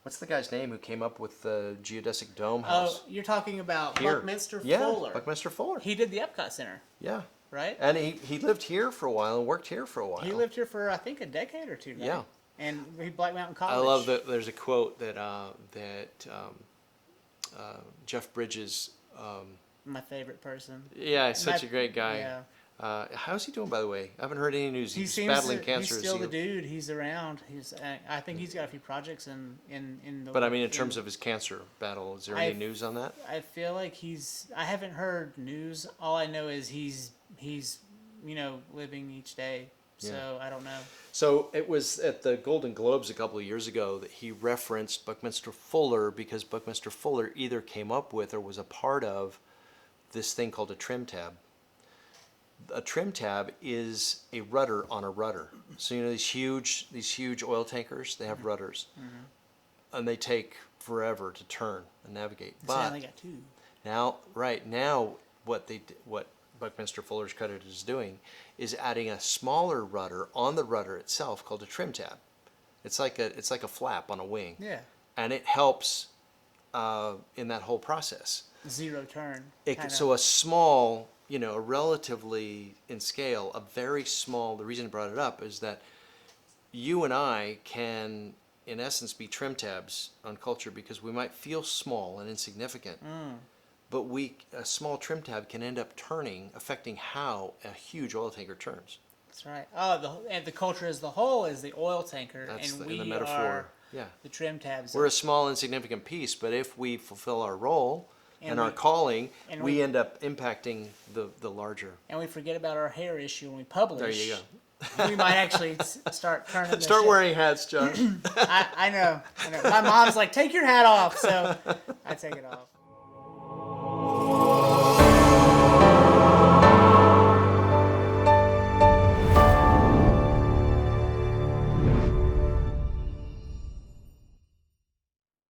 What's the guy's name who came up with the geodesic dome Oh, house? you're talking about Here. Buckminster Yeah, Fuller. Buckminster Fuller. He did the Epcot Center, Yeah. right? And he lived here for a while and worked here for a while. He lived here for, I think, a decade or two, right? Yeah. And he Black Mountain College. I love that there's a quote that Jeff Bridges, My favorite person. yeah, such a great guy. Yeah. How's he doing, by the way? I haven't heard any news. He He's seems battling to, cancer. He's Is still he- the dude. He's around. I think he's got a few projects in the. But I mean, in terms of his cancer battle, is there any news on that? I feel like I haven't heard news. All I know is he's living each day. So I don't know. So it was at the Golden Globes a couple of years ago that he referenced Buckminster Fuller because Buckminster Fuller either came up with or was a part of this thing called a trim tab. A trim tab is a rudder on a rudder. So these huge oil tankers, they have rudders, and they take forever to turn and navigate. So now they got two. Now what Buckminster Fuller's credit is doing is adding a smaller rudder on the rudder itself called a trim tab. It's like a flap on a wing. Yeah. And it helps in that whole process. Zero turn. So a small, a relatively in scale, a very small. The reason I brought it up is that you and I can, in essence, be trim tabs on culture because we might feel small and insignificant. But a small trim tab can end up affecting how a huge oil tanker turns. That's right. Oh, and the culture as the whole is the oil tanker, That's and in the we metaphor. are Yeah. the trim tabs. We're a small, insignificant piece, but if we fulfill our role and our we- calling, and we we- end up impacting the larger. And we forget about our hair issue when we publish. There you go. We might actually start turning. this Start shit. wearing hats, John. I know. My mom's like, take your hat off, so I take it off.